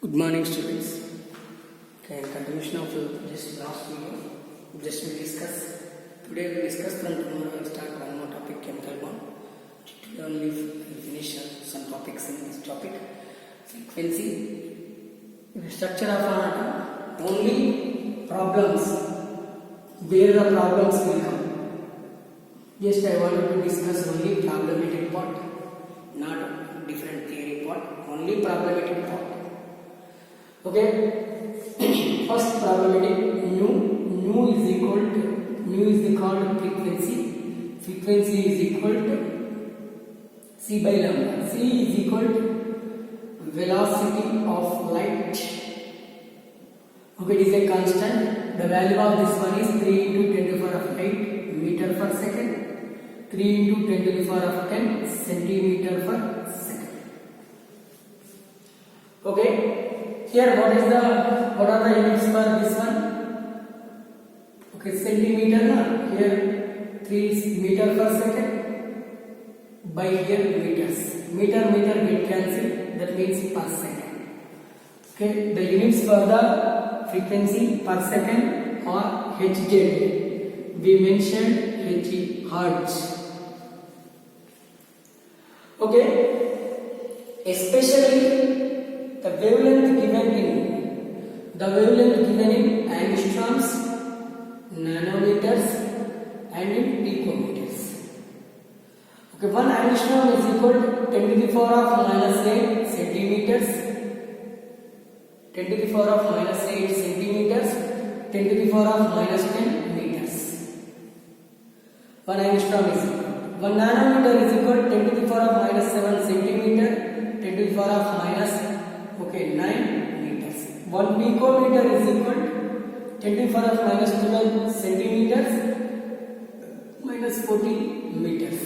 Good morning, students. Okay, in continuation of just last video, just we discuss. Today we discuss, from tomorrow we start one more topic, chemical bond. Today only we finish some topics in this topic. Frequency, the structure of an atom. Only problems, where the problems will come. Just I wanted to discuss only problematic part, not different theory part. Only problematic part. Okay, first problematic, nu is called frequency. Frequency is equal to c by lambda. C is equal to velocity of light. Okay, it is a constant. The value of this one is 3 into 10 to the power of 8 meter per second, 3 into 10 to the power of 10 centimeter per second. Okay. Here, what are the units for this one? Okay, centimeter. Here 3 meter per second by here meters. Meter get cancelled. That means per second. Okay, the units for the frequency per second are Hz. We mentioned Hertz. Okay, especially the wavelength given in angstroms, nanometers and in picometers. Okay, 1 angstrom is equal to 10 to the power of minus 8 centimeters, 10 to the power of minus 8 centimeters, 10 to the power of minus 10 meters. 1 angstrom is equal. 1 nanometer is equal to 10 to the power of minus 7 centimeter, 10 to the power of minus 9 meters. 1 picometer is equal to 10 to the power of minus 12 centimeters, minus 40 meters.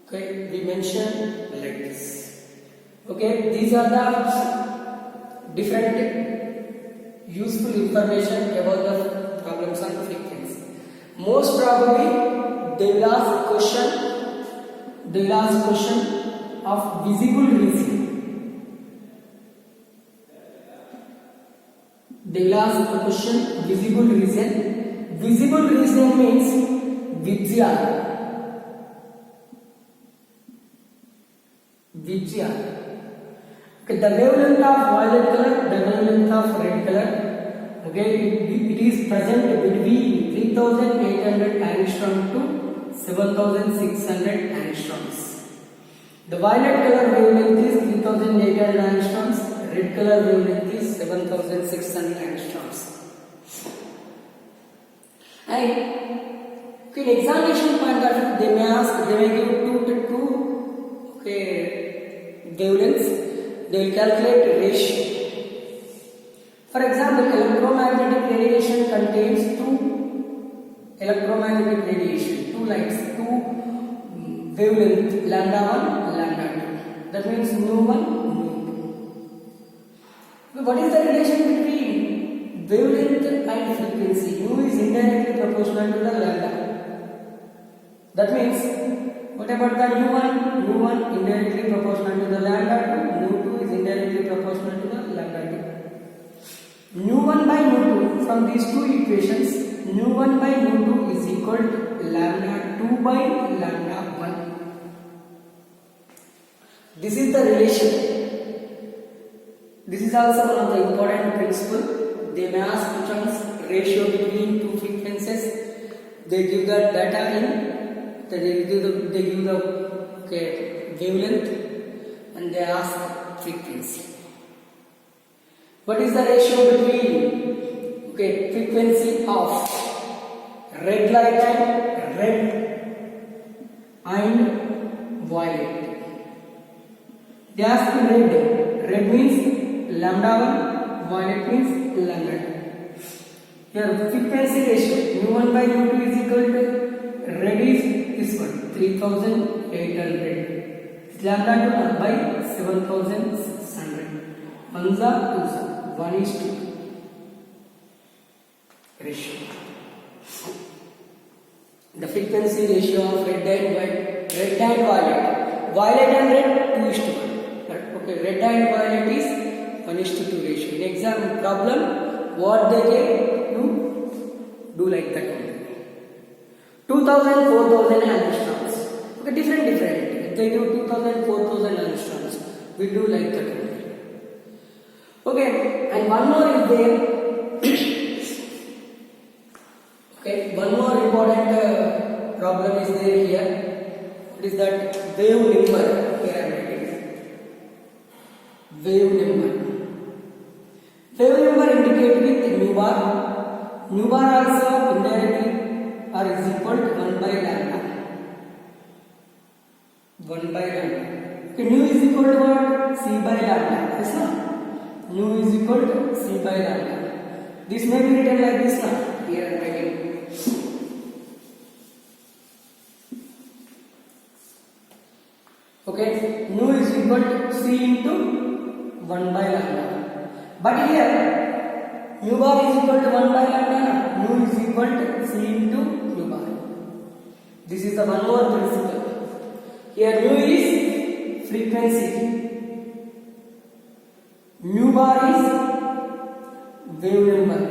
Okay, we mentioned like this. Okay, these are the different useful information about the problems on frequency. Most probably they will ask question of visible region. They will ask the question visible region. Visible region means Vijaya. Okay, the wavelength of violet color, the wavelength of red color. Okay, it is present between 3800 angstrom to 7600 angstroms. The violet color wavelength is 3800 angstroms. Red color wavelength is 7600 angstroms. And in examination point of view, they may give two wavelengths. They will calculate ratio. For example, electromagnetic radiation contains two lights, two wavelength, lambda 1, lambda 2. That means nu 1, nu 2. What is the relation between wavelength and frequency? Nu is indirectly proportional to the lambda. That means, what about the nu 1 indirectly proportional to the lambda 2, nu 2 is indirectly proportional to the lambda 2. Nu 1 by nu 2, from these two equations, nu 1 by nu 2 is equal to lambda 2 by lambda 1. This is the relation. This is also one of the important principle. They may ask questions ratio between two frequencies. They give the data in. They give the wavelength, and they ask frequency. What is the ratio between frequency of red light and violet? They ask red. Red means lambda 1, violet means lambda 2. Here frequency ratio nu 1 by nu 2 is equal to red is equal to 3800. Lambda 2 by 7600. 1 za 2 za 1:2 ratio. The frequency ratio of red and violet. Violet and red 2:1. Okay, red and violet 1:2 ratio. In exam problem, what they get, you do like that only. 2000, 4000 angstroms. Okay, different. If they give 2000, 4000 angstroms, we do like that only. Okay, and one more is there. Okay, one more important problem is there here. What is that? Wave number. Here I am writing. Wave number. Wave number indicated with nu bar. Nu bar also indirectly or is equal to 1 by lambda. 1 by lambda. Okay, nu is equal to what? C by lambda. Yes, no? Nu is equal to C by lambda. This may be written like this now. Here I am writing. Okay, nu is equal to C into 1 by lambda. But here, nu bar is equal to 1 by lambda. Nu is equal to C into nu bar. This is the one more principle. Here, nu is frequency. Nu bar is wave number.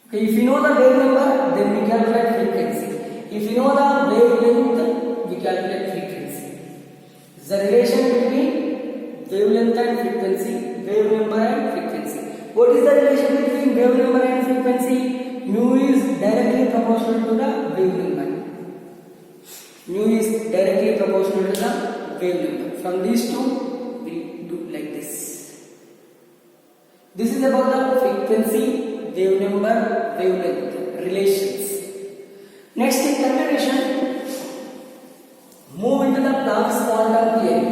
Okay, if you know the wave number, then we calculate frequency. If you know the wavelength, we calculate frequency. The relation between wavelength and frequency, wave number and frequency. What is the relation between wave number and frequency? Nu is directly proportional to the wave number. Nu is directly proportional to the wave number. From these two, we do like this. This is about the frequency, wave number, wavelength relations. Next in continuation, move into the Planck's quantum theory.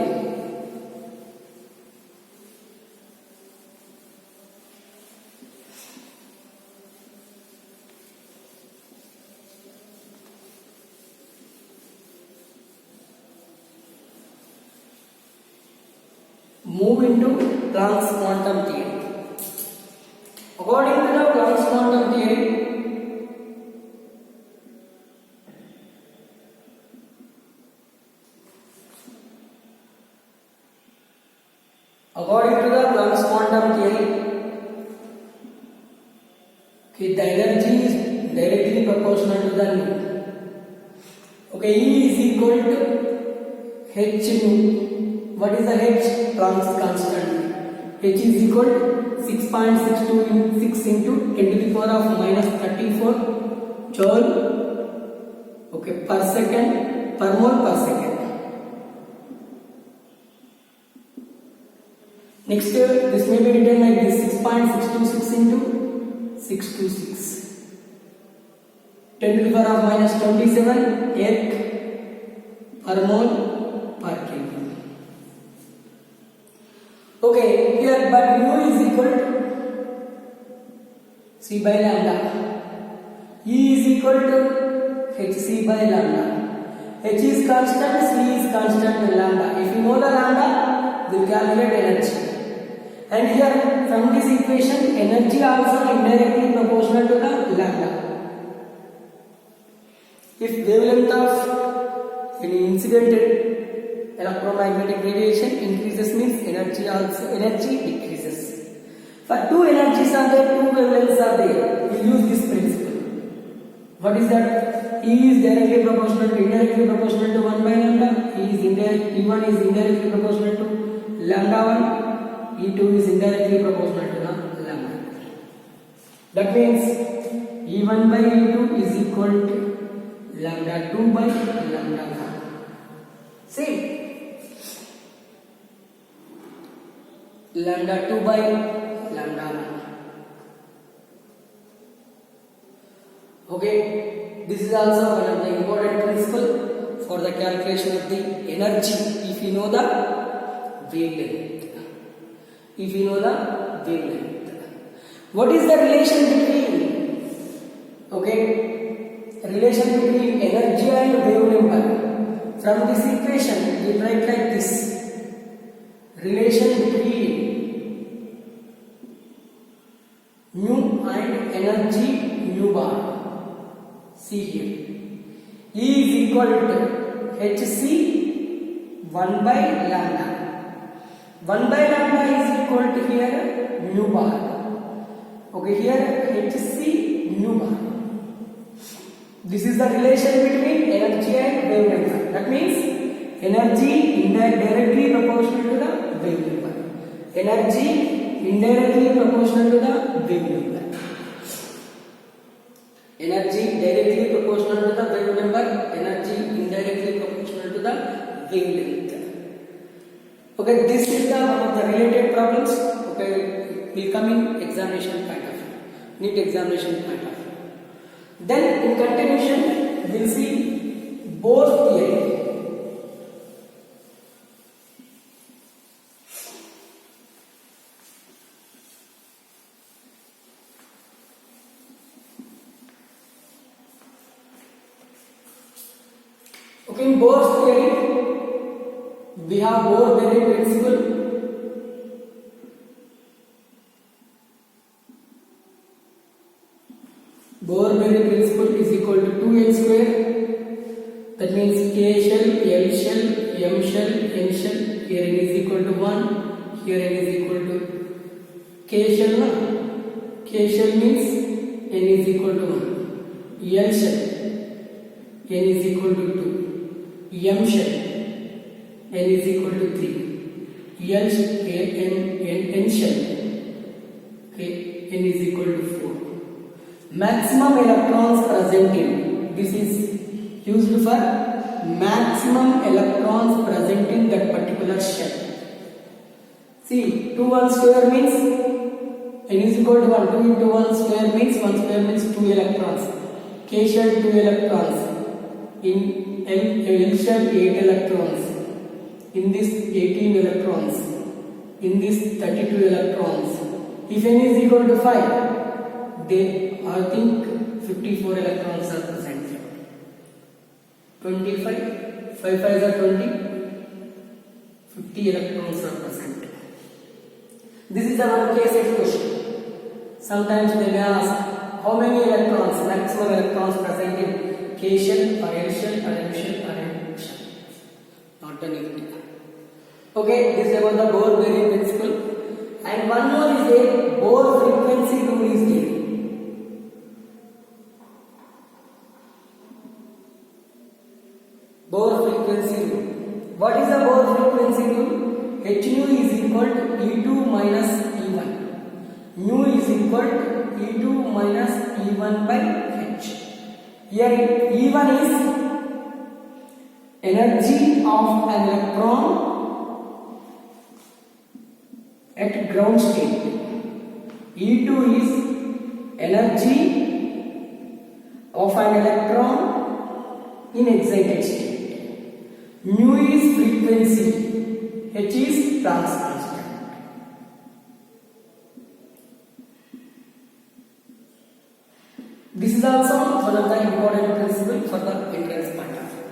Move into Planck's quantum theory. According to the Planck's quantum theory, the energy is directly proportional to the nu. Okay, E is equal to h nu. What is the h? Planck's constant. H is equal to 6.626 into 10 to the power of minus 34 joule. Okay, per second, per mole per second. Next, this may be written like this: 6.626 into 626. 10 to the power of minus 27 erg per mole per Kelvin. Okay, here but mu is equal to C by lambda. E is equal to hc by lambda. H is constant, C is constant, lambda. If you know the lambda, we'll calculate energy. And here from this equation, energy also indirectly proportional to the lambda. If wavelength of any incident electromagnetic radiation increases, means energy decreases. For two energies are there, two wavelengths are there. We use this principle. What is that? E is indirectly proportional to 1 by lambda. E1 is indirectly proportional to lambda 1. E2 is indirectly proportional to the lambda. That means E1 by E2 is equal to lambda 2 by lambda 1. See, lambda 2 by lambda 1. Okay, this is also one of the important principle for the calculation of the energy if you know the wavelength. If you know the wavelength. What is the relation between, relation between energy and wave number? From this equation, we write like this: relation between nu and energy nu bar. See here, E is equal to hc 1 by lambda. 1 by lambda is equal to here mu bar. Okay, here hc mu bar. This is the relation between energy and wavelength. That means energy indirectly proportional to the wavelength. Energy indirectly proportional to the wavelength. Energy directly proportional to the wavelength. Energy indirectly proportional to the wavelength. Okay, this is the one of the related problems. Okay, will come in examination point of view, NEET examination point of view. Then in continuation we'll see Bohr's theory. Okay, in Bohr's theory we have Bohr-Berry principle. Bohr-Berry principle is equal to 2n square. That means k shell, l shell, m shell, n shell. Here n is equal to 1. Here n is equal to k shell. No? K shell means n is equal to 1. L shell, n is equal to 2. M shell, n is equal to 3. N shell, okay, n is equal to 4. Maximum electrons present in, this is used for maximum electrons present in that particular shell. See, 2 1 square means n is equal to 1. 2 into 1 square means 1 square means 2 electrons. K shell 2 electrons. In L shell 8 electrons. In this 18 electrons. In this 32 electrons. If n is equal to 5, they I think 54 electrons are present here. 25, 5 5s are 20, 50 electrons are present. This is a one case question. Sometimes they may ask how many electrons, maximum electrons present in K shell or L shell or M shell or N shell. Not the need. Okay, this is about the Bohr-Berry principle. And one more is a Bohr frequency rule is given. Bohr frequency rule. What is the Bohr frequency rule? H nu is equal to E2 minus E1. Nu is equal to E2 minus E1 by H. Here E1 is energy of an electron at ground state. E2 is energy of an electron in excited state. Nu is frequency, H is Planck's constant. This is also one of the important principle for the entrance point of view.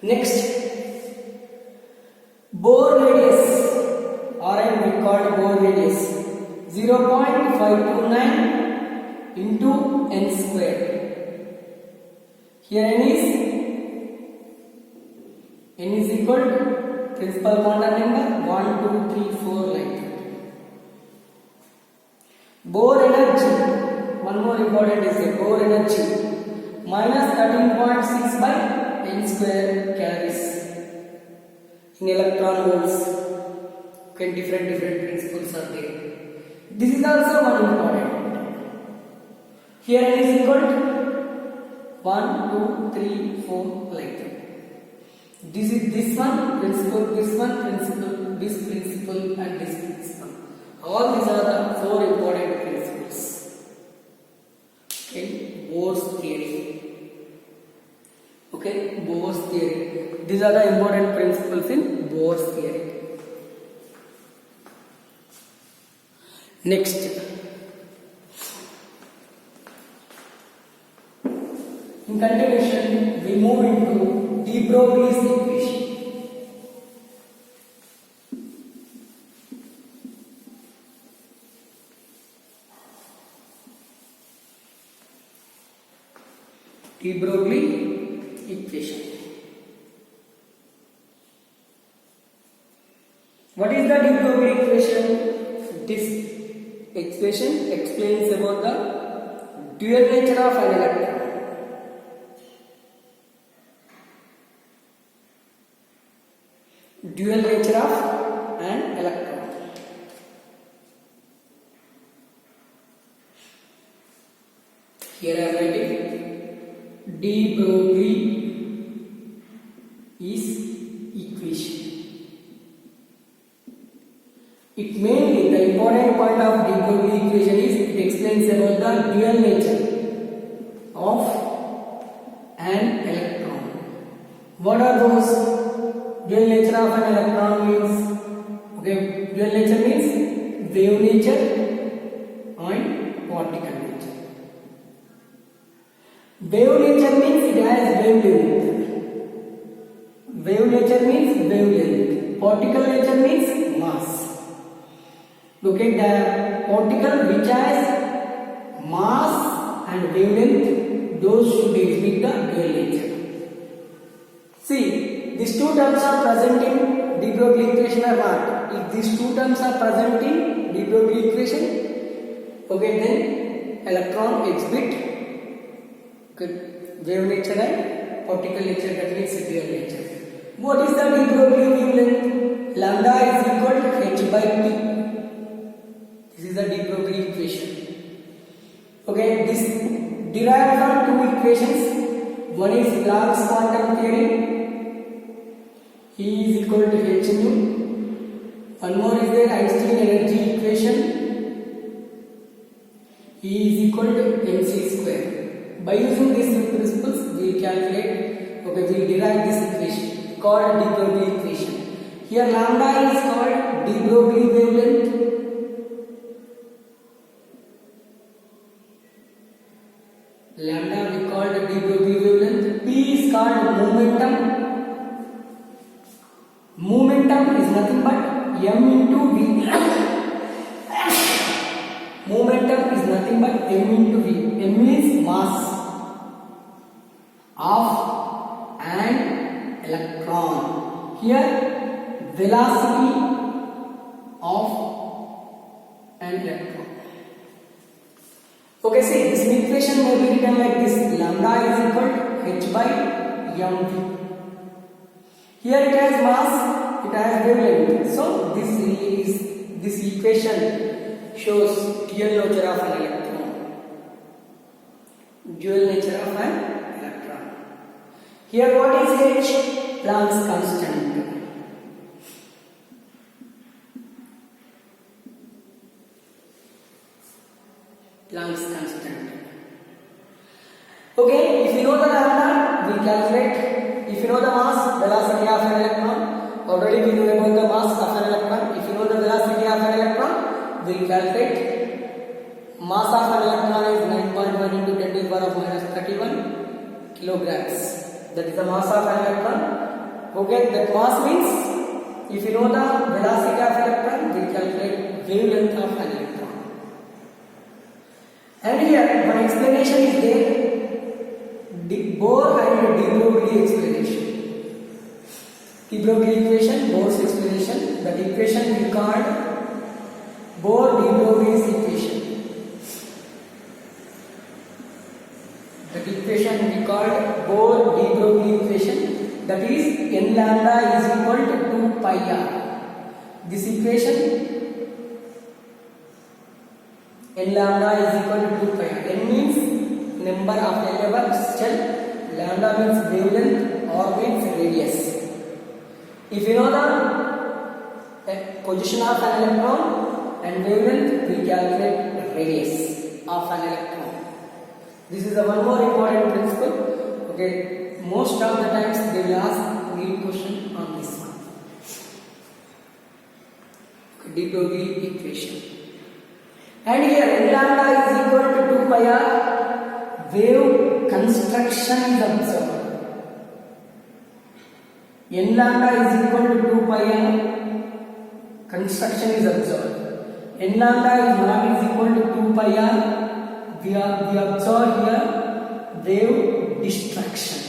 Next, Bohr radius, or we called Bohr radius, 0.529 into n square. Here n is equal to principal quantum number 1, 2, 3, 4 like that. Bohr energy, one more important is a Bohr energy minus 13.6 by n square calories in electron volts. Okay, different principles are there. This is also one important. Here n is equal to 1, 2, 3, 4 like that. This is this one principle, this one principle, this principle and this principle. All these are the 4 important principles in Bohr's theory. Okay, Bohr's theory. These are the important principles in Bohr's theory. Next, in continuation, we move into de Broglie's equation. De Broglie equation. What is the de Broglie equation? This expression explains about the dual nature of an electron. Dual nature of an electron. Here I am writing de Broglie is equation. It mainly, the important point of de Broglie equation is it explains about the dual nature of an electron. What are those? Dual nature of an electron means, okay, dual nature means wave nature and particle nature. Wave nature means it has wavelength. Wave nature means wavelength. Particle nature means mass. Look at the particle which has mass and wavelength, those should exhibit the dual nature. See, these two terms are present in de Broglie equation or not? If these two terms are present in de Broglie equation, okay, then electron exhibit wave nature and particle nature, that means dual nature. What is the de Broglie wavelength? Lambda is equal to h by p. This is the de Broglie equation. Okay, this derived from two equations. One is Planck's quantum theory. E is equal to h nu. One more is the Einstein energy equation. E is equal to mc square. By using these principles, we will calculate. Okay, we will derive this equation called de Broglie equation. Here lambda is called de Broglie wavelength. Lambda we called de Broglie wavelength. P is called momentum. Momentum is nothing but m into v. Momentum is nothing but m into v. M means mass of an electron. Here velocity of an electron. Okay, see, this equation may be written like this: lambda is equal to h by mv. Here it has mass, it has wavelength. So this equation shows dual nature of an electron. Dual nature of an electron. Here what is h? Planck's constant. Planck's constant. Okay, if you know the lambda, we calculate. If you know the mass, velocity of an electron, already we know about the mass of an electron. If you know the velocity of an electron, we will calculate. Mass of an electron is 9.1 into 10 to the power of minus 31 kilograms. That is the mass of an electron. Okay, that mass means, if you know the velocity of an electron, we will calculate wavelength of an electron. And here one explanation is there. Bohr and de Broglie explanation. De Broglie equation, Bohr's explanation. That equation we called Bohr-de Broglie's equation. That equation we called Bohr-de Broglie equation. That is n lambda is equal to 2 pi r. This equation n lambda is equal to 2 pi r. N means number of elements shell, lambda means wavelength or means radius. If you know the position of an electron and wavelength, we calculate radius of an electron. This is one more important principle. Okay, most of the times they will ask real question on this one. Okay, de Broglie equation. And here n lambda is equal to 2 pi r. Wave construction is observed. N lambda is equal to 2 pi r. Construction is observed. N lambda is not is equal to 2 pi r. We observe here wave distraction.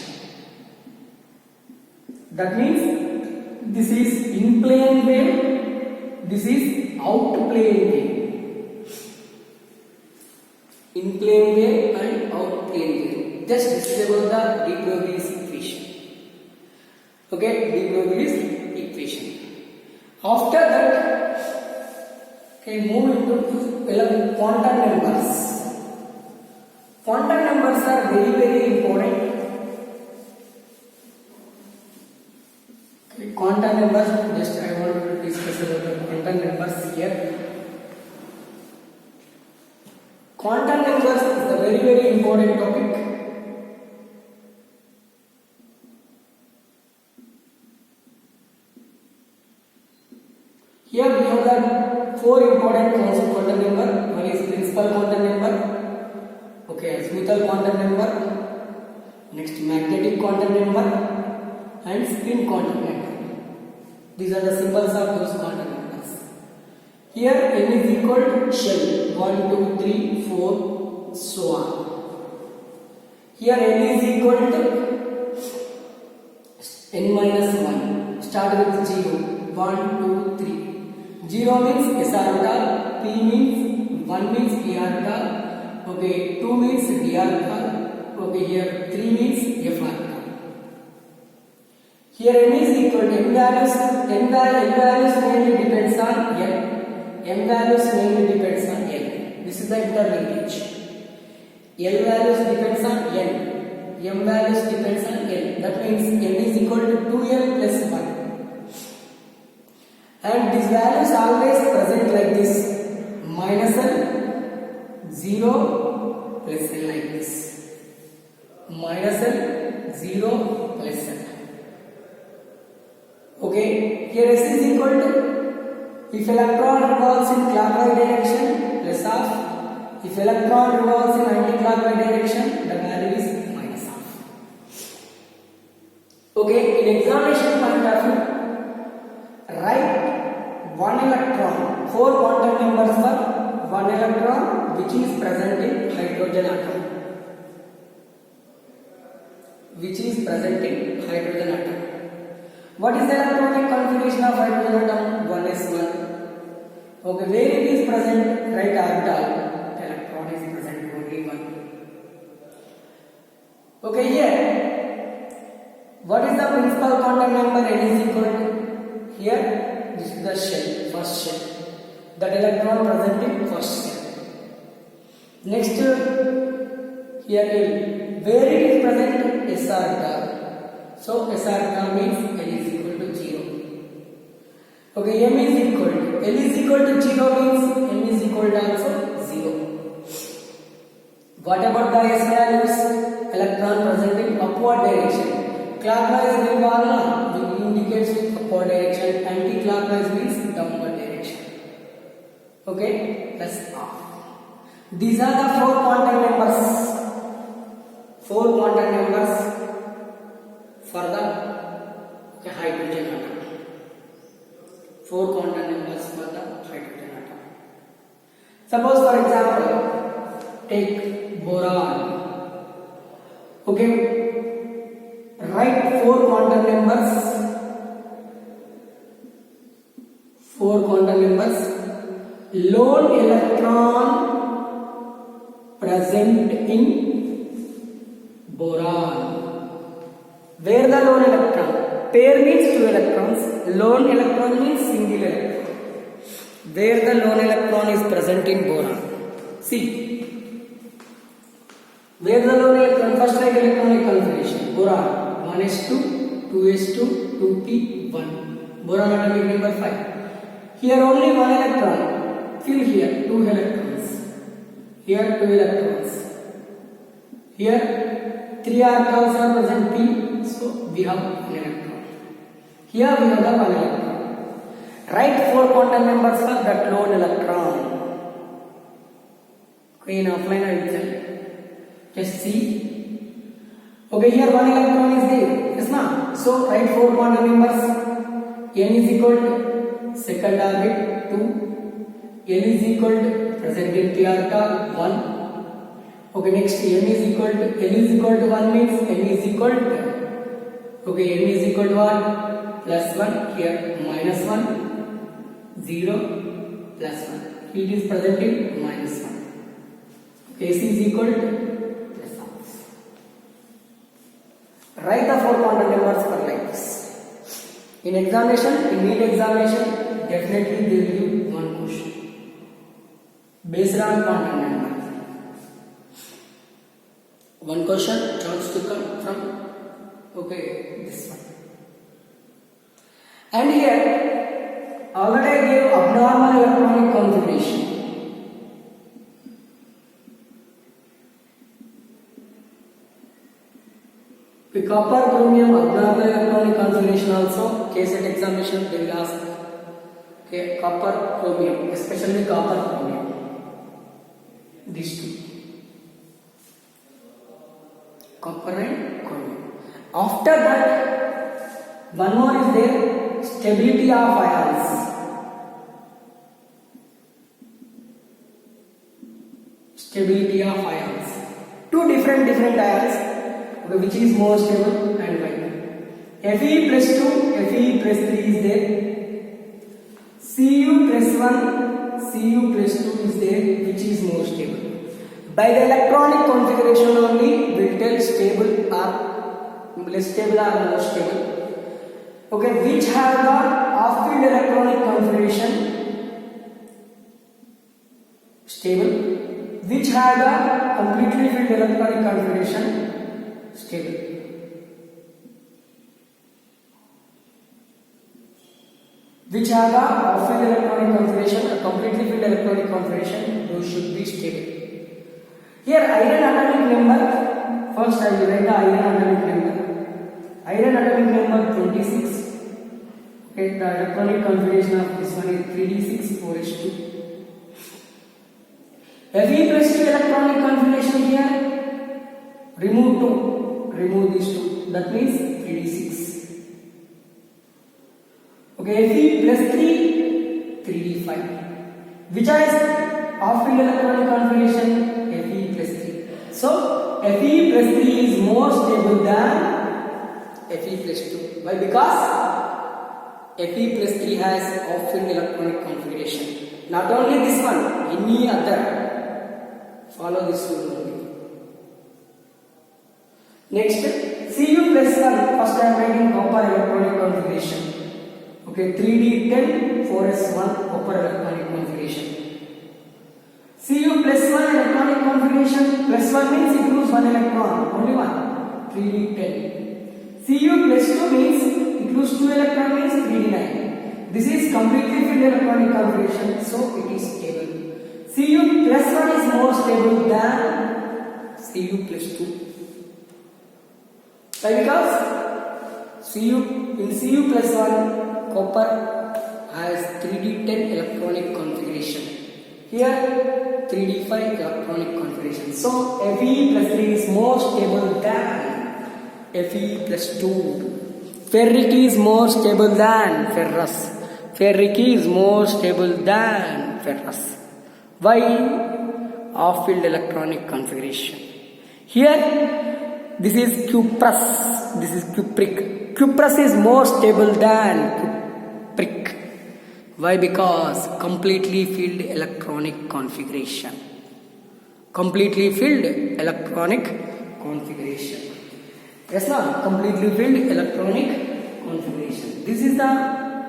That means this is in plane wave This is out plane wave. In plane wave and out plane wave. Just discover the de Broglie's equation. Okay, de Broglie's equation. After that, okay, move into quantum numbers. Quantum numbers are very, very important. Okay, quantum numbers, just I want to discuss about the quantum numbers here. Quantum numbers is a very, very important topic. Here we have the four important kinds of quantum number. One is principal quantum number, okay, azimuthal quantum number, next magnetic quantum number, and spin quantum number. These are the symbols of those quantum numbers. Here n is equal to shell 1, 2, 3, 4, so on. Here n is equal to n minus 1. Start with 0. 1, 2, 3. 0 means S orbital, P means 1 means P orbital, okay, 2 means D orbital, okay, here 3 means F orbital. Here n is equal to n values mainly depends on n. M values mainly depends on n. This is the interlinkage. L values depends on n. M values depends on n. That means n is equal to 2l plus 1. And these values always present like this, minus l, 0 plus l like this, minus l, 0 plus l. Okay, here s is equal to, if electron revolves in clockwise direction, plus half. If electron revolves in anti-clockwise direction, the value is minus half. Okay, in examination point of view, write one electron, 4 quantum numbers for one electron which is present in hydrogen atom. Which is present in hydrogen atom. What is the electronic configuration of hydrogen atom? 1s1. Okay, where it is present? Right orbital. Electron is present only 1. Okay, here. What is the principal quantum number? N is equal to, here this is the shell, first shell. That electron present in first shell. Next, here L. Where it is present? S orbital. So S orbital means L is equal to 0. Okay, M is equal to, L is equal to 0 means M is equal to also 0. What about the S values? Electron present in upward direction. Clockwise indicates with upward direction, anti-clockwise means downward direction. Okay, that's off. These are the 4 quantum numbers. 4 quantum numbers for the hydrogen atom. 4 quantum numbers for the hydrogen atom. Suppose for example, take boron. Okay, write 4 quantum numbers. 4 quantum numbers. Lone electron present in boron. Where the lone electron? Pair means 2 electrons. Lone electron means single electron. Where the lone electron is present in boron. See. Where the lone electron? First write electronic configuration. Boron 1s2, 2s2, 2p1. Boron atomic number 5. Here only 1 electron. Fill here 2 electrons. Here 2 electrons. Here 3 orbitals are present p. So we have 1 electron. Here we have the 1 electron. Write 4 quantum numbers for that lone electron. Okay, in offline I will tell. Just see. Okay, here 1 electron is there. Yes, na? So write 4 quantum numbers. N is equal to second orbit 2. N is equal to present in p orbital 1. Okay, next m is equal to, n is equal to 1 means m is equal to, okay, m is equal to what? Plus 1, here minus 1, 0 plus 1. Heat is present in minus 1. AC is equal to plus 1. Write the 4 quantum numbers for like this. In examination, in NEET examination, definitely they will give one question based on quantum number. One question chance to come from this one. And here already I gave abnormal electronic configuration. The copper chromium abnormal electronic configuration also KSET examination they will ask. Okay, copper chromium, especially copper chromium. These two, copper and chromium. After that, one more is there, stability of ions. Stability of ions. Two different ions. Okay, which is more stable and why? Fe plus 2, Fe plus 3 is there. Cu plus 1, Cu plus 2 is there, which is more stable. By the electronic configuration only, we will tell stable or less stable or more stable. Okay, which have the off-field electronic configuration stable, which have the completely filled electronic configuration stable. Which have the off-field electronic configuration or completely filled electronic configuration, those should be stable. Here iron atomic number, first I will write the iron atomic number. Iron atomic number 26. Okay, the electronic configuration of this one is 3d6 4s2. Fe plus 2 electronic configuration here, remove 2, remove these 2, that means 3d6. Okay, Fe plus 3, 3d5. Which is off-field electronic configuration? Fe plus 3. So, Fe plus 3 is more stable than Fe plus 2. Why? Because Fe plus 3 has off-field electronic configuration. Not only this one, any other. Follow this rule only. Next, Cu plus 1. First I am writing copper electronic configuration. Okay, 3d10 4s1 copper electronic configuration. Cu plus 1 electronic configuration, plus 1 means it loses 1 electron, only one, 3d10. Cu plus 2 means it loses 2 electron, means 3d9. This is completely filled electronic configuration, so it is stable. Cu plus 1 is more stable than Cu plus 2. Why? Because in Cu plus 1 copper has 3d10 electronic configuration. Here 3d5 electronic configuration. So Fe plus 3 is more stable than Fe plus 2. Ferric is more stable than ferrous. Ferric is more stable than ferrous. Why? Off-field electronic configuration. Here this is cuprous, this is cupric. Cuprous is more stable than cupric. Why? Because completely filled electronic configuration. Completely filled electronic configuration. Yes, no? Completely filled electronic configuration. This is the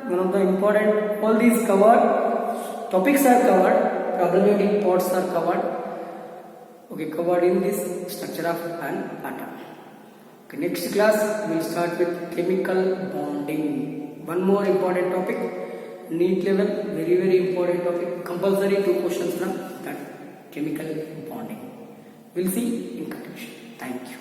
one of the important. All these covered, topics are covered, problematic parts are covered. Okay, covered in this structure of an atom. Okay, next class we will start with chemical bonding. One more important topic. NEET level, very important topic, compulsory 2 questions from that, chemical bonding. We'll see in conclusion. Thank you.